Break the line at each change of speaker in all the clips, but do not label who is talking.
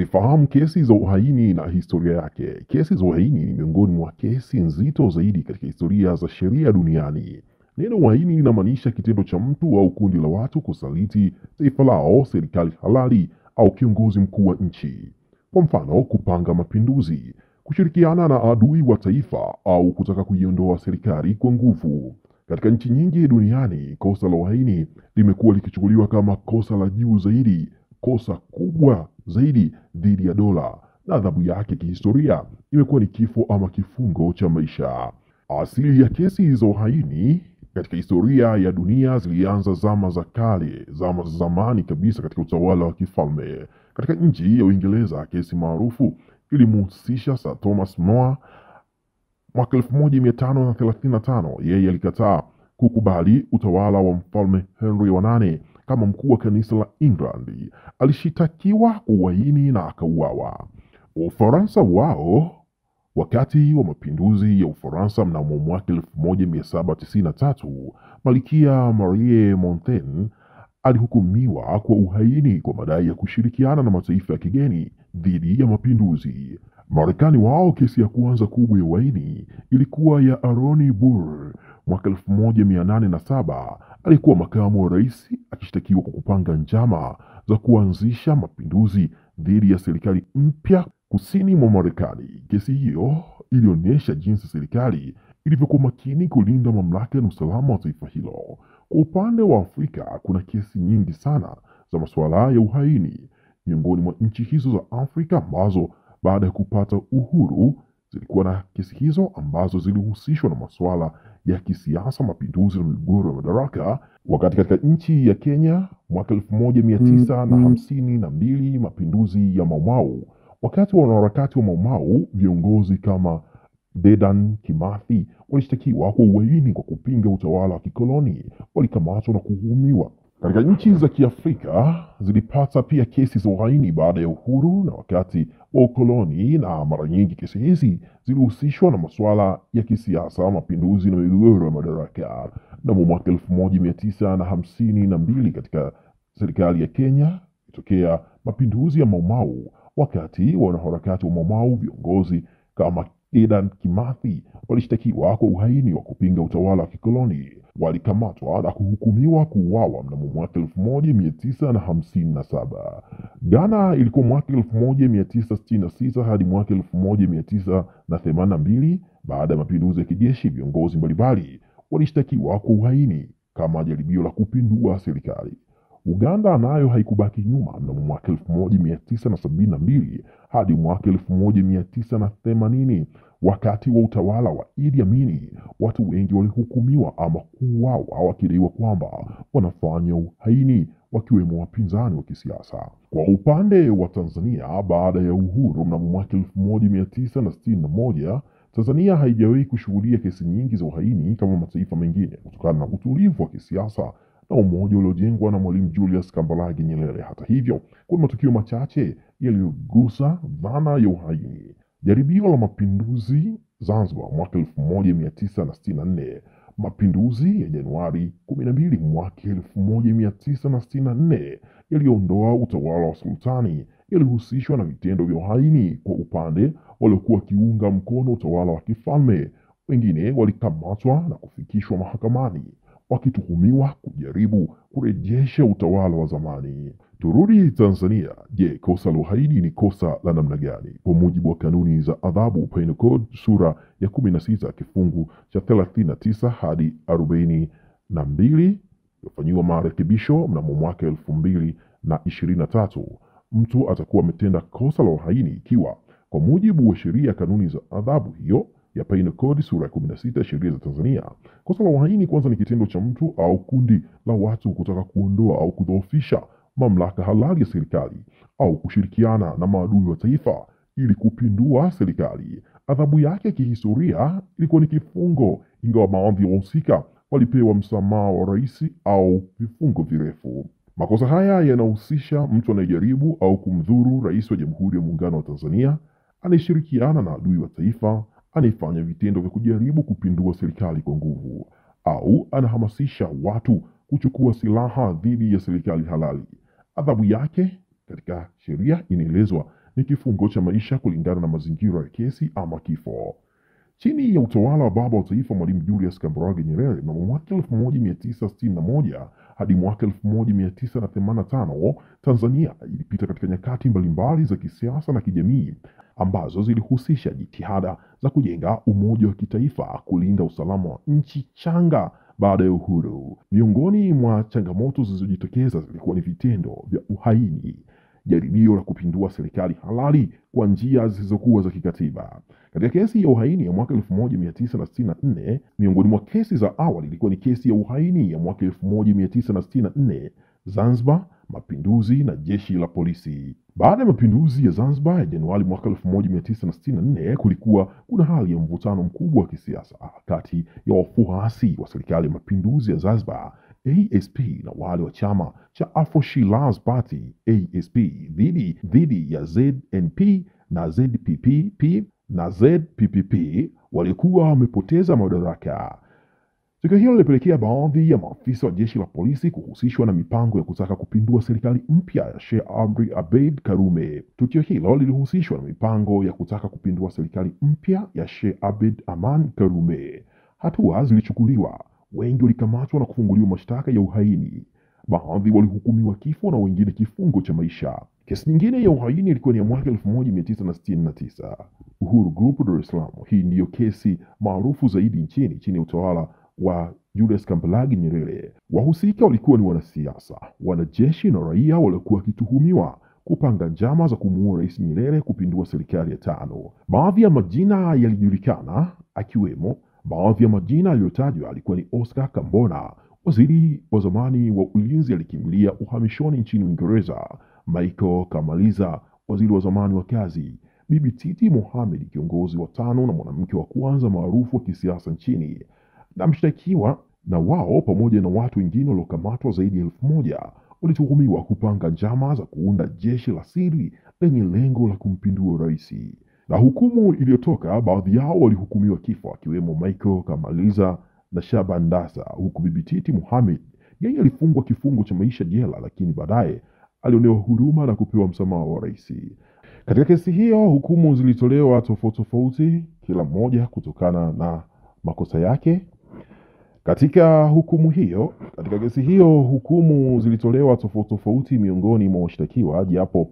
Zifahamu kesi za uhaini na historia yake. Kesi za uhaini ni miongoni mwa kesi nzito zaidi katika historia za sheria duniani. Neno uhaini linamaanisha kitendo cha mtu au kundi la watu kusaliti taifa lao, serikali halali au kiongozi mkuu wa nchi. Kwa mfano, kupanga mapinduzi, kushirikiana na adui wa taifa au kutaka kuiondoa serikali kwa nguvu. Katika nchi nyingi duniani, kosa la uhaini limekuwa likichukuliwa kama kosa la juu zaidi, kosa kubwa zaidi dhidi ya dola, na adhabu yake kihistoria imekuwa ni kifo ama kifungo cha maisha. Asili ya kesi za uhaini katika historia ya dunia zilianza zama za kale, zama za zamani kabisa katika utawala wa kifalme. Katika nchi ya Uingereza, kesi maarufu ilimhusisha Sir Thomas More mwaka 1535. Yeye alikataa kukubali utawala wa mfalme Henry wa nane kama mkuu wa kanisa la England. Alishitakiwa uhaini na akauawa. Ufaransa wao, wakati wa mapinduzi ya Ufaransa mnamo mwaka 1793, Malkia Marie Montaigne alihukumiwa kwa uhaini kwa madai ya kushirikiana na mataifa ya kigeni dhidi ya mapinduzi. Marekani wao, kesi ya kwanza kubwa ya uhaini ilikuwa ya Aaron Burr mwaka 1807. Alikuwa makamu wa rais akishtakiwa kwa kupanga njama za kuanzisha mapinduzi dhidi ya serikali mpya kusini mwa Marekani. Kesi hiyo ilionyesha jinsi serikali ilivyokuwa makini kulinda mamlaka na usalama wa taifa hilo. Kwa upande wa Afrika, kuna kesi nyingi sana za masuala ya uhaini. Miongoni mwa nchi hizo za Afrika ambazo baada ya kupata uhuru zilikuwa na kesi hizo ambazo zilihusishwa na masuala ya kisiasa, mapinduzi na migogoro ya madaraka. Wakati katika nchi ya Kenya mwaka 1952, mapinduzi ya Mau Mau, wakati wa wanaharakati wa Mau Mau, viongozi kama Dedan Kimathi walishtakiwa kwa uhaini kwa kupinga utawala wa kikoloni. Walikamatwa na kuhukumiwa. Katika nchi za Kiafrika zilipata pia kesi za uhaini baada ya uhuru na wakati wa ukoloni, na mara nyingi kesi hizi zilihusishwa na masuala ya kisiasa, mapinduzi na migogoro ya madaraka. Na mwaka 1952 katika serikali ya Kenya ilitokea mapinduzi ya Mau Mau. Wakati wa wanaharakati wa Mau Mau, viongozi kama Dedan Kimathi walishtakiwa kwa uhaini wa kupinga utawala wa kikoloni. Walikamatwa na kuhukumiwa kuuawa mnamo mwaka 1957. Ghana ilikuwa mwaka 1966 hadi mwaka 1982. Baada ya mapinduzi ya kijeshi, viongozi mbalimbali walishtakiwa kwa uhaini kama jaribio la kupindua serikali. Uganda nayo haikubaki nyuma. Mnamo mwaka 1972 hadi mwaka 1980, wakati wa utawala wa Idi Amin, watu wengi walihukumiwa ama kuuawa wakidaiwa kwamba wanafanya uhaini, wakiwemo wapinzani wa kisiasa. Kwa upande wa Tanzania, baada ya uhuru mnamo mwaka 1961, Tanzania haijawahi kushuhudia kesi nyingi za uhaini kama mataifa mengine kutokana na utulivu wa kisiasa na umoja uliojengwa na Mwalimu Julius Kambarage Nyerere. Hata hivyo, kuna matukio machache yaliyogusa dhana ya uhaini. Jaribio la mapinduzi Zanzibar mwaka 1964. Mapinduzi ya Januari 12 mwaka 1964 yaliondoa utawala wa sultani yalihusishwa na vitendo vya uhaini kwa upande waliokuwa wakiunga mkono utawala wa kifalme. Wengine walikamatwa na kufikishwa mahakamani wakituhumiwa kujaribu kurejesha utawala wa zamani. Turudi Tanzania. Je, kosa la uhaini ni kosa la namna gani? Kwa mujibu wa kanuni za adhabu, Penal Code sura ya 16 kifungu cha 39 hadi 42 yafanyiwa marekebisho mnamo mwaka 2023, mtu atakuwa ametenda kosa la uhaini ikiwa kwa mujibu wa sheria ya kanuni za adhabu hiyo ya Penal Code sura ya 16 sheria za Tanzania. Kosa la uhaini kwanza ni kitendo cha mtu au kundi la watu kutaka kuondoa au kudhoofisha mamlaka halali ya serikali au kushirikiana na maadui wa taifa ili kupindua serikali. Adhabu yake kihistoria ilikuwa ni kifungo, ingawa baadhi ya wahusika walipewa msamaha wa rais au vifungo virefu. Makosa haya yanahusisha mtu anayejaribu au kumdhuru rais wa Jamhuri ya Muungano wa Tanzania, anayeshirikiana na adui wa taifa, anayefanya vitendo vya kujaribu kupindua serikali kwa nguvu, au anahamasisha watu kuchukua silaha dhidi ya serikali halali. Adhabu yake katika sheria inaelezwa ni kifungo cha maisha kulingana na mazingira ya kesi ama kifo. Chini ya utawala wa baba wa taifa Mwalimu Julius Kambarage Nyerere mnamo mwaka 1961 hadi mwaka 1985, Tanzania ilipita katika nyakati mbalimbali za kisiasa na kijamii ambazo zilihusisha jitihada za kujenga umoja wa kitaifa, kulinda usalama wa nchi changa baada ya uhuru. Miongoni mwa changamoto zilizojitokeza zilikuwa ni vitendo vya uhaini, jaribio la kupindua serikali halali kwa njia zisizokuwa za kikatiba. Katika kesi ya uhaini ya mwaka 1964, miongoni mwa kesi za awali ilikuwa ni kesi ya uhaini ya mwaka 1964, Zanzibar, mapinduzi na jeshi la polisi. Baada ya mapinduzi ya Zanzibar ya Januari mwaka 1964, kulikuwa kuna hali ya mvutano mkubwa wa kisiasa kati ya wafuasi wa serikali ya mapinduzi ya Zanzibar ASP na wale wa chama cha Afro Shirazi Party ASP dhidi ya ZNP na ZPPP walikuwa wamepoteza madaraka. Tukio hilo lilipelekea baadhi ya maafisa wa jeshi la polisi kuhusishwa na mipango ya kutaka kupindua serikali mpya ya Sheikh Amri Abeid Karume. Tukio hilo lilihusishwa na mipango ya kutaka kupindua serikali mpya ya Sheikh Abeid Aman Karume. Hatua zilichukuliwa, wengi walikamatwa na kufunguliwa mashtaka ya uhaini. Baadhi walihukumiwa kifo na wengine kifungo cha maisha. Kesi nyingine ya uhaini ilikuwa ni ya mwaka 1969, Uhuru Group, Dar es Salaam. Hii ndiyo kesi maarufu zaidi nchini chini ya utawala wa Julius Kambarage Nyerere. Wahusika walikuwa ni wanasiasa, wanajeshi na raia waliokuwa wakituhumiwa kupanga njama za kumuua Rais Nyerere kupindua serikali ya tano. Baadhi ya majina yalijulikana, akiwemo baadhi ya majina yaliyotajwa alikuwa ni Oscar Kambona, waziri wa zamani wa ulinzi alikimbilia uhamishoni nchini Uingereza; Michael Kamaliza, waziri wa zamani wa kazi; Bibi Titi Mohamed, kiongozi wa tano na mwanamke wa kwanza maarufu wa kisiasa nchini. Na mshtakiwa na wao pamoja na watu wengine waliokamatwa zaidi ya 1000 walituhumiwa kupanga njama za kuunda jeshi la siri lenye lengo la kumpindua rais. Na hukumu iliyotoka, baadhi yao walihukumiwa kifo, akiwemo Michael Kamaliza na Shaban Dasa, huku Bibi Titi Mohamed yeye alifungwa kifungo cha maisha jela, lakini baadaye alionewa huruma na kupewa msamaha wa rais. Katika kesi hiyo hukumu zilitolewa tofauti, kila mmoja kutokana na makosa yake. Katika kesi hiyo hukumu zilitolewa tofauti miongoni mwa washtakiwa, japo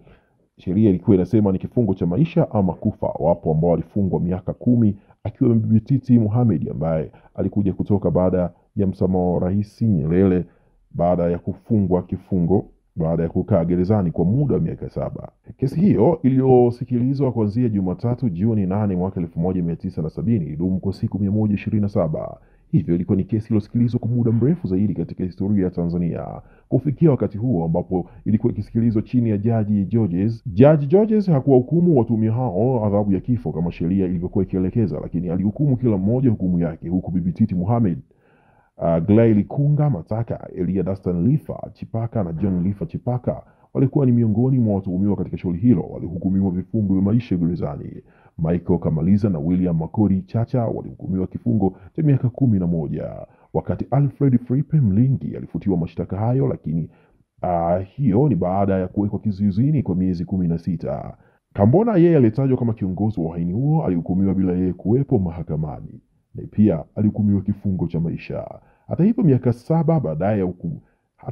sheria ilikuwa inasema ni kifungo cha maisha ama kufa. Wapo ambao walifungwa miaka 10, akiwa Bibi Titi Mohamed ambaye alikuja kutoka baada ya msamaha wa Rais Nyerere baada ya kufungwa kifungo baada ya kukaa gerezani kwa muda wa miaka 7. Kesi hiyo iliyosikilizwa kuanzia Jumatatu Juni 8 mwaka 1970 ilidumu kwa siku 127. Hivyo ilikuwa ni kesi iliyosikilizwa kwa muda mrefu zaidi katika historia ya Tanzania, kufikia wakati huo ambapo ilikuwa ikisikilizwa chini ya Jaji Georges. Jaji Georges hakuwahukumu watumia hao adhabu ya kifo kama sheria ilivyokuwa ikielekeza, lakini alihukumu kila mmoja hukumu yake, huku Bibi Titi Mohamed, Glaili Kunga Mataka, Elia Dastan Lifa Chipaka na John Lifa Chipaka walikuwa ni miongoni mwa watuhumiwa katika shauri hilo. Walihukumiwa vifungo vya maisha gerezani. Michael Kamaliza na William Makori Chacha walihukumiwa kifungo cha miaka 11, wakati Alfred Fripe Mlingi alifutiwa mashtaka hayo, lakini hiyo ni baada ya kuwekwa kizuizini kwa miezi 16. Kambona yeye alitajwa kama kiongozi wa uhaini huo, alihukumiwa bila yeye kuwepo mahakamani, na pia alihukumiwa kifungo cha maisha. Hata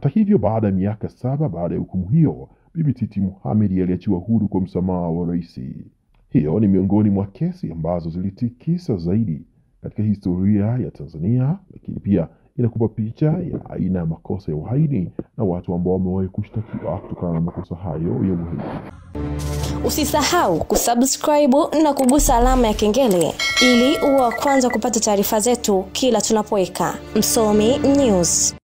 hivyo baada ya miaka 7 baada ya hukumu hiyo, Bibi Titi Mohamed aliachiwa huru kwa msamaha wa rais. Hiyo ni miongoni mwa kesi ambazo zilitikisa zaidi katika historia ya Tanzania, lakini pia inakupa picha ya aina ya makosa ya uhaini na watu ambao wamewahi kushtakiwa kutokana na makosa hayo ya uhaini.
Usisahau kusubscribe na kugusa alama ya kengele ili uwe wa kwanza kupata taarifa zetu kila tunapoweka Msomi News.